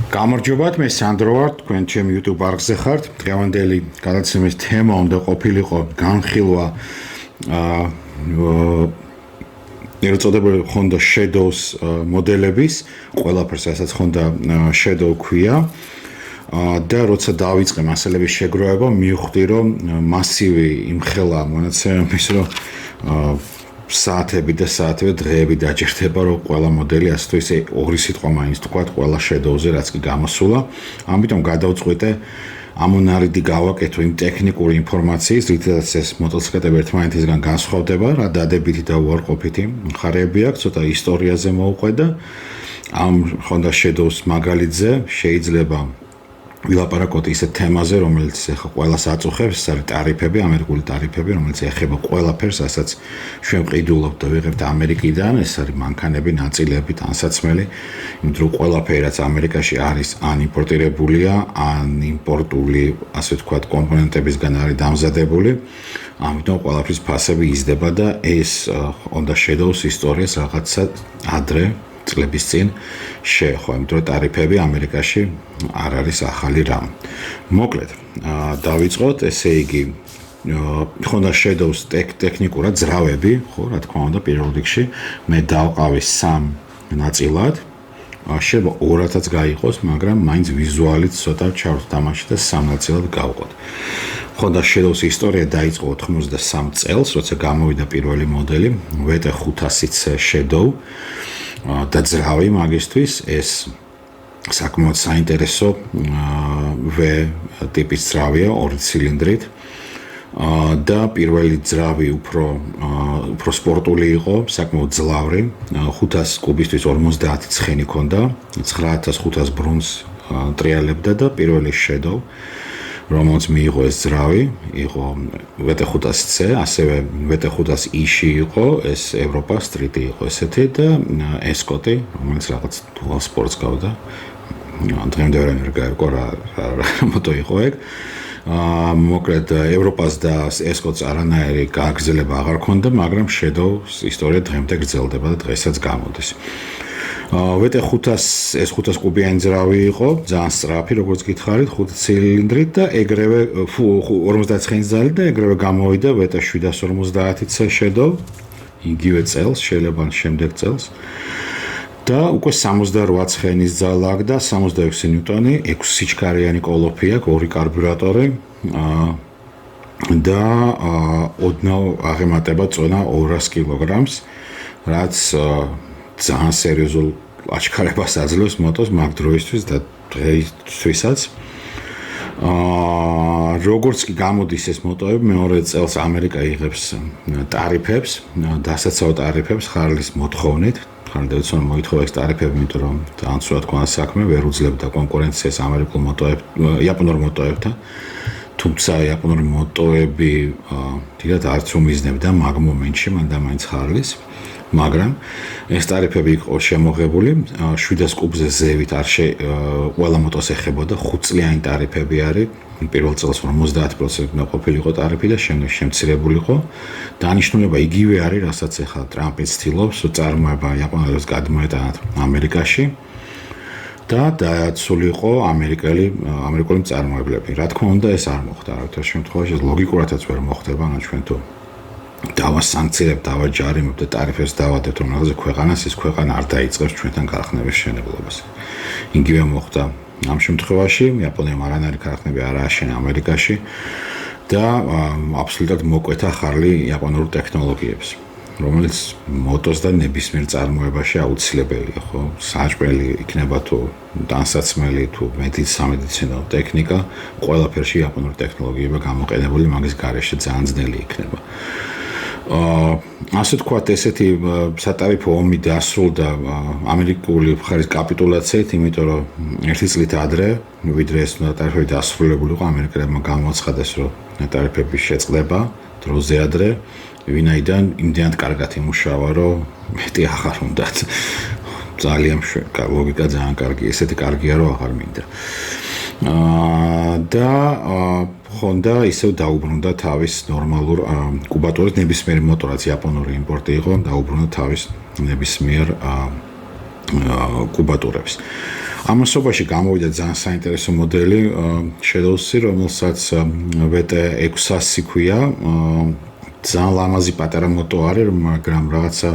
გამარჯობათ, მე სანდრო ვარ, თქვენ ჩემ YouTube არხზე ხართ. დღევანდელი გადაცემის თემა უნდა ყოფილიყო განხილვა ერწოდებული Honda Shadows მოდელების, ყველაფერს რასაც Honda Shadow ქვია. და როცა დავიწყე მასალების შეგროვება, მივხვდი, რომ მასივი იმხელა მონაცემების, რომ საათები და საათები დღეები დაჭირდება, რომ ყველა მოდელი ასე თუ ისე ორი სიტყვა მაინც თქვათ ყველა Shadows-ზე, რაც კი გამოსულა. ამიტომ გადავწყვიტე ამონარიდი გავაკეთო იმ ტექნიკური ინფორმაციის, რითაც ეს მოტოციკლეტები ერთმანეთისგან განსხვავდება, რა დადებითი და უარყოფითი მხარეები აქვს, ცოტა ისტორიაზე მოვყვე და ამ Honda Shadows მაგალითზე შეიძლება ვილაპარაკოთ ისეთ თემაზე, რომელიც ახლა ყველას აწუხებს, ეს არის ტარიფები, ამერიკული ტარიფები, რომელიც ეხება ყველაფერს, რასაც ჩვენ ყიდულობთ და ვიღებთ ამერიკიდან, ეს არის მანქანები, ნაწილები, ტანსაცმელი, იმიტომ რომ ყველაფერი, რაც ამერიკაში არის, ან იმპორტირებულია, ან იმპორტული, ასე ვთქვათ, კომპონენტებისგან არის დამზადებული. ამიტომ ყველაფრის ფასები იზრდება და ეს Honda Shadows ისტორიას რაღაცა ადრე წლების წინ შეეხო, იმიტომ რომ ტარიფები ამერიკაში არ არის ახალი რამ. მოკლედ, დავიწყოთ, ესე იგი, Honda Shadows ტექნიკურად ძრავები, ხო, რა თქმა უნდა, პირველ რიგში მე დავყავი 3 ნაწილად. შეიძლება 2-ათაც გაიყოს, მაგრამ მაინც ვიზუალით ცოტა ჩავთამაში და 3 ნაწილად გავყოთ. Honda Shadows ისტორია დაიწყო 93 წელს, როცა გამოვიდა პირველი მოდელი, VT500C Shadow. და ძრავი მაგისთვის ეს საკმაოდ საინტერესო V ტიპის ძრავია, 2 ცილინდრით. და პირველი ძრავი უფრო სპორტული იყო, საკმაოდ ძლავრი, 500 კუბისთვის 50 ცხენი ჰქონდა, 9500 ბრუნს ტრიალებდა და პირველი Shadow, რომელიც მიიღო ეს ძრავი, იყო VT500C, ასევე VT500i-ში იყო, ეს ევროპა სტრიტი იყო ესეთი და Escort, რომელიც რაღაც dual sports გავდა. დღემდე ვერ გაიგო რა მოტო იყო ეგ. მოკლედ ევროპას და Escort-ს არანაირი გააგრძელება აღარ ჰქონდა, მაგრამ Shadows ისტორია დღემდე გრძელდება და დღესაც გამოდის. VT500 ეს 500 კუბიანი ძრავი იყო, ძალიან სწრაფი, როგორც გითხარით, 5 ცილინდრით და ეგრევე 50 ცხენის ძალით და ეგრევე გამოვიდა VT750C Shadow, იგივე წელს, შეიძლება შემდეგ წელს. და უკვე 68 ცხენის ძალა აქვს და 66 ნიუტონი, 6 სიჩქარიანი კოლოფი აქვს, 2 კარბიურატორი და ოდნავ აღემატება წონა 200 კილოგრამს, რაც ძალიან სერიოზულ აჩქარებას აძლევს მოტოს მაგ დროისთვის და დღეისთვისაც. როგორც კი გამოდის ეს მოტოები, მეორე წელს ამერიკა იღებს ტარიფებს, დასაცავ ტარიფებს ხარლის მოთხოვნით. ხარლი დავიცვან მოითხოვა ეს ტარიფები, იმიტომ რომ ძალიან სულად ქონდა საქმე, ვერ უძლებდა კონკურენციას ამერიკულ იაპონურ მოტოებთან. თუმცა იაპონური მოტოები დიდად არც უმიზნებდა მაგ მომენტში, მან და მაინც ხარლის. მაგრამ ეს ტარიფები იყო შემოღებული 700 კუბზე ზევით არ ყველა მოტოს ეხებოდა 5 წლიანი ტარიფები არის. პირველ წელს 50% ყოფილიყო ტარიფი და შემდეგ შემცირებულიყო. დანიშნულება იგივე არის, რასაც ახლა ტრამპი ცდილობს, წარმოება იაპონელებს გადმოეტანათ ამერიკაში და დააცულიყო ამერიკული მწარმოებლები. რა თქმა უნდა, ეს არ მოხდა. არაერთი შემთხვევაში ლოგიკურადაც ვერ მოხდება, ანუ ჩვენ თუ დავასანქცირებთ, დავაჯარიმებთ და ტარიფებს დავადებთ რომელზე ქვეყანას, ეს ქვეყანა არ დაიწყებს ჩვენთან ქარხნების მშენებლობას. იგივე მოხდა ამ შემთხვევაში, იაპონიამ არანაირი ქარხნები არ ააშენა ამერიკაში და აბსოლუტურად მოკვეთა ხარლი იაპონურ ტექნოლოგიებს, რომელიც მოტოს და ნებისმიერ წარმოებაში აუცილებელია, ხო? საჭმელი იქნება თუ ტანსაცმელი თუ სამედიცინო ტექნიკა, ყველაფერში იაპონური ტექნოლოგიებია გამოყენებული, მაგის გარეშე ძალიან ძნელი იქნება. ასე თქვათ, ესეთი სატარიფო ომი დასრულდა ამერიკული მხარის კაპიტულაციით, იმიტომ რომ 1 წლით ადრე, ვიდრე ეს ტარიფები დასრულებულიყო, ამერიკელებმა გამოაცხადეს, რომ ტარიფების შეწყდება დროზე ადრე, ვინაიდან იმდენად კარგად იმუშავა, რომ მეტი აღარ უნდათ. ძალიან ლოგიკა ძალიან კარგი, ესეთი კარგია, რომ აღარ მინდა. და Honda ისევ დაუბრუნდა თავის ნორმალურ კუბატურის ნებისმიერი მოტო, რაც იაპონური იმპორტი იყო, დაუბრუნდა თავის ნებისმიერ კუბატურებს. ამასობაში გამოვიდა ძალიან საინტერესო მოდელი Shadows-ი, რომელსაც VT600 ქვია. ძალიან ლამაზი პატარა მოტო არის, მაგრამ რაღაცა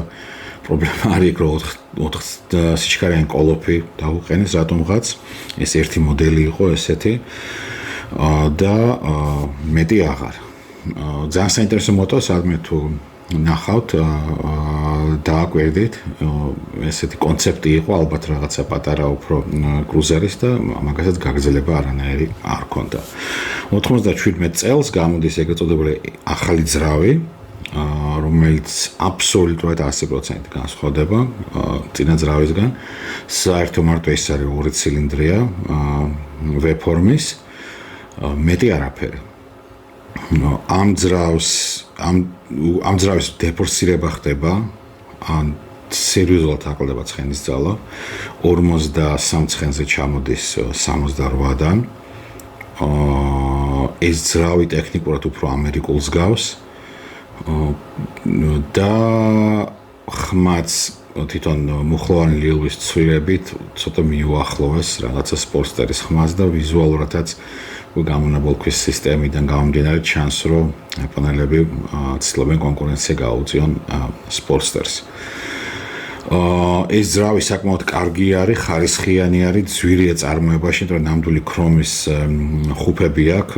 პრობლემა არის, რომ 4 სიჩქარიანი კოლოფი დაუყენეს რატომღაც. ეს ერთი მოდელი იყო ესეთი და მეტი აღარ. ძალიან საინტერესო მოტო, სადმე თუ ნახავთ დააკვირდით, ესეთი კონცეფტი იყო, ალბათ რაღაცა პატარა უფრო კრუზერის და მაგასაც გაგრძელება არანაირი არ ჰქონდა. 97 წელს გამოდის ეგრეთ წოდებული ახალი ძრავი, რომელიც აბსოლუტურად 100% განსხვავდება წინა ძრავისგან. საერთო მარტო ეს არის 2 ცილინდრია V-ფორმის, მეტი არაფერი. ამ ძრავის დეფორსირება ხდება, ან სერიოზულად აკლდება ცხენის ძალა, 53 ცხენზე ჩამოდის 68-დან. ეს ძრავი ტექნიკურად უფრო ამერიკულს გავს და ხმაც თვითონ მუხლოვანი ლილვის ცვირებით ცოტა მიუახლოვეს რაღაცა სპორტსტერის ხმას და ვიზუალურადაც გამონაბოლქვის სისტემიდან გამომდინარე ჩანს, რომ იაპონელები ცდილობენ კონკურენცია გაუწიონ სპორტსტერს. ეს ძრავი საკმაოდ კარგი არის, ხარისხიანი არის, ძვირია წარმოებაში, რომ ნამდვილი ქრომის ხუფები აქვს,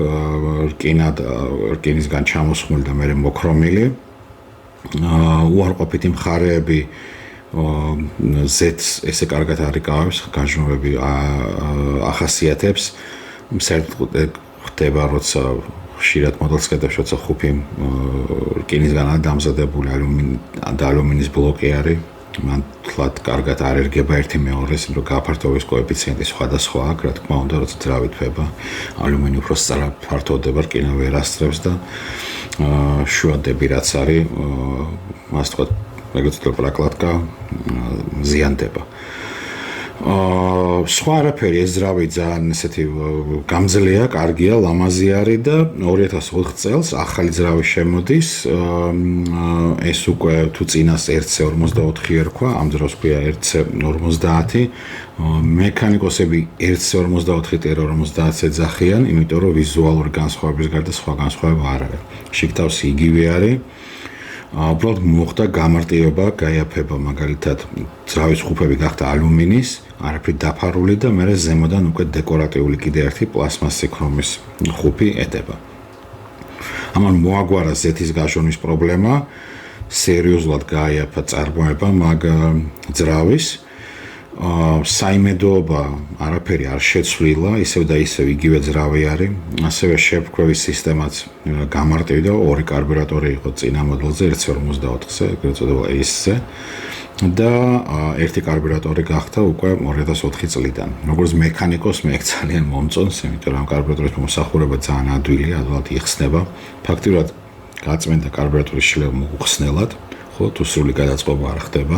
რკინისგან ჩამოსხმული და მერე მოქრომილი. უარყოფითი მხარეები ზეთს ესე კარგად არიკავებს, გაჟნობები ახასიათებს. საერთოდ ხდება, როცა ხშირად მოდელს ხედავს, როცა ხუფი რკინისგანაა დამზადებული, ალუმინის ბლოკი არის. მან თლად კარგად არ ერგება ერთი მეორეს, რომ გაფართოების კოეფიციენტი სხვადასხვა აქვს, რა თქმა უნდა, როცა ძრავი თვება, ალუმინი უფრო სწრაფ ფართოვდება, რკინა ვერ ასწრებს და შუადები რაც არის, ასე ვთქვათ, ეგრეთ წოდებული პრაკლატკა ზიანდება. სხვა არაფერი, ეს ძრავი ძალიან ესეთი გამძლეა, კარგია, ლამაზი არის და 2004 წელს ახალი ძრავი შემოდის. ეს უკვე თუ წინას RC44 ერქვა, ამ ძრავს ქვია RC50. მექანიკოსები RC44 TR50 ეძახიან, იმიტომ რომ ვიზუალური განსხვავების გარდა სხვა განსხვავება არ არის. შიგთავსი იგივე არის. უბრალოდ მოხდა გამარტივება, გაიაფება, მაგალითად, ძრავის ხუფები გახდა ალუმინის, არაფრით დაფარული და მერე ზემოდან უკვე დეკორატიული კიდე ერთი პლასმასი ქრომის ხუფი ეტება. ამან მოაგვარა ზეთის გაჟონვის პრობლემა, სერიოზულად გაიაფა წარმოება მაგ ძრავის. საიმედოობა არაფერი არ შეცვლილა, ისევ და ისევ იგივე ძრავი არის, ასევე შეფრქვევის სისტემაც გამარტივდა, 2 კარბურატორი იყო წინა მოდელზე, RC44-ზე, ეგრეთ წოდებულ ACE-ზე და ერთი კარბურატორი გახდა უკვე 2004 წლიდან. როგორც მექანიკოს მე ძალიან მომწონს, იმიტომ რომ კარბურატორის მომსახურება ძალიან ადვილია, ადვილად იხსნება. ფაქტიურად გაწმენდა კარბურატორის შლება მოუხსნელად, ხო, თუ სრული გადაწყობა არ ხდება.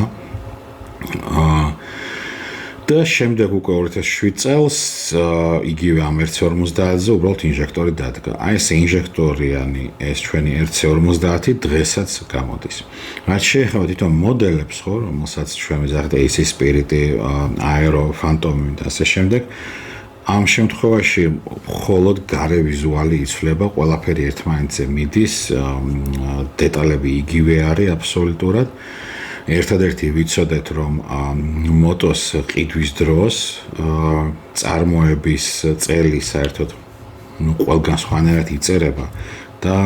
და შემდეგ უკვე 2007 წელს იგივე ამ RC50-ზე უბრალოდ ინჟექტორი დადგა. აი ეს ინჟექტორიანი ეს ჩვენი RC50 დღესაც გამოდის. რაც შეეხება თვითონ მოდელებს, ხო, რომელსაც ჩვენ ვიზახეთ AC Spirit, Aero, Phantom და ასე შემდეგ, ამ შემთხვევაში მხოლოდ გარე ვიზუალი იცვლება, ყველაფერი ერთმანეთზე მიდის, დეტალები იგივე არის აბსოლუტურად. ერთადერთი ვიცოდეთ, რომ მოტოს ყიდვის დროს წარმოების წელი საერთოდ ყველგან სხვანაირად იწერება და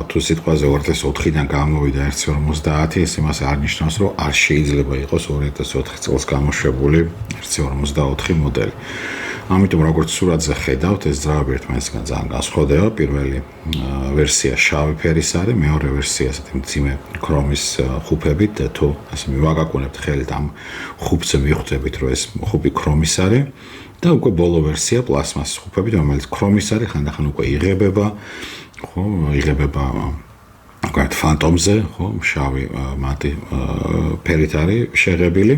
თუ სიტყვაზე 2004-დან გამოვიდა RC50, ეს იმას არ ნიშნავს, რომ არ შეიძლება იყოს 2004 წელს გამოშვებული RC54 მოდელი. ამიტომ როგორც სურათზე ხედავთ, ეს ძრავები ერთმანეთისგან ძალიან განსხვავდება. პირველი ვერსია შავი ფერის არის, მეორე ვერსია ასეთი მძიმე ქრომის ხუფებით და თუ ასე მივაგაკუნებთ ხელით ამ ხუფზე მიხვდებით, რომ ეს ხუფი ქრომის არის და უკვე ბოლო ვერსია პლასმასის ხუფებით, რომელიც ქრომის არის, ხანდახან უკვე იღებება, ხო, იღებება მაგათ ფანტომზე, ხო, შავი მათი ფერით არის შეღებილი.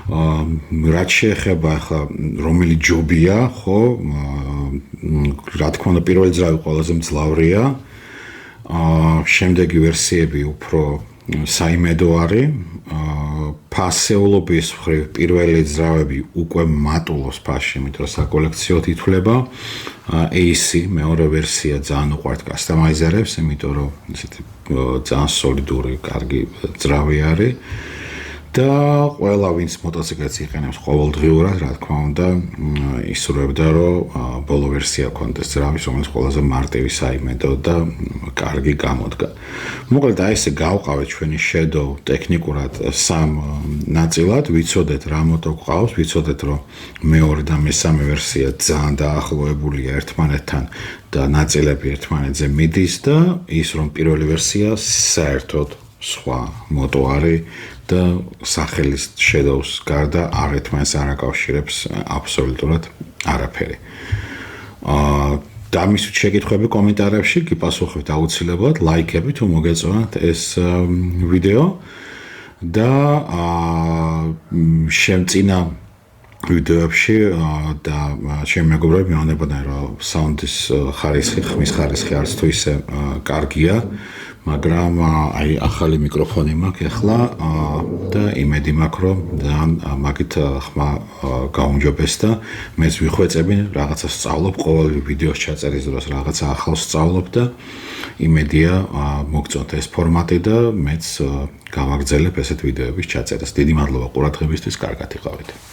რაც შეეხება ახლა რომელი ჯობია, ხო, რა თქმა უნდა პირველი ძრავი ყველაზე მძლავრია. შემდეგი ვერსიები უფრო საიმედო არის, ფასეულობის მხრივ პირველი ძრავები უკვე მატულობს ფასში, იმიტომ რომ საკოლექციოდ ითვლება. AC მეორე ვერსია ძალიან უყვართ კასტომაიზერებს, იმიტომ რომ ისეთი ძალიან სოლიდური, კარგი ძრავი არის. და ყველა ვინც მოტოციკლებს იყენებს ყოველდღიურად, რა თქმა უნდა, ისურვებდა, რომ ბოლო ვერსია კონდეს ძრავის, რომელიც ყველაზე მარტივი საიმედო და კარგი გამოდგა. მოკლედ, აი ესე გავყავეთ ჩვენი Shadow ტექნიკურად სამ ნაწილად, ვიცოდეთ რა მოტო გვყავს, ვიცოდეთ, რომ მეორე და მესამე ვერსია ძალიან დაახლოებულია ერთმანეთთან და ნაწილები ერთმანეთზე მიდის და ის რომ პირველი ვერსია საერთოდ სხვა მოტო არის და სახელის Shadows გარდა ერთმანეთს არ აკავშირებს აბსოლუტურად არაფერი. და მის შეკითხვები კომენტარებში გიპასუხებთ აუცილებლად, ლაიქები თუ მოგეწონათ ეს ვიდეო და შემწინა ვიდეოებში და ჩემი მეგობრები მეუბნებოდნენ, რომ საუნდის ხარისხი, ხმის ხარისხი არც თუ ისე კარგია, მაგრამ აი ახალი მიკროფონი მაქვს ახლა და იმედი მაქვს, რომ ძალიან მაგით ხმა გაუმჯობეს და მეც ვიხვეწები რაღაცა სწავლობ, ყოველ ვიდეოს ჩაწერის დროს რაღაცა ახალს სწავლობ და იმედია მოგწონთ ეს ფორმატი და მეც გავაგრძელებ ესეთ ვიდეოების ჩაწერას. დიდი მადლობა ყურადღებისთვის, კარგად იყავით.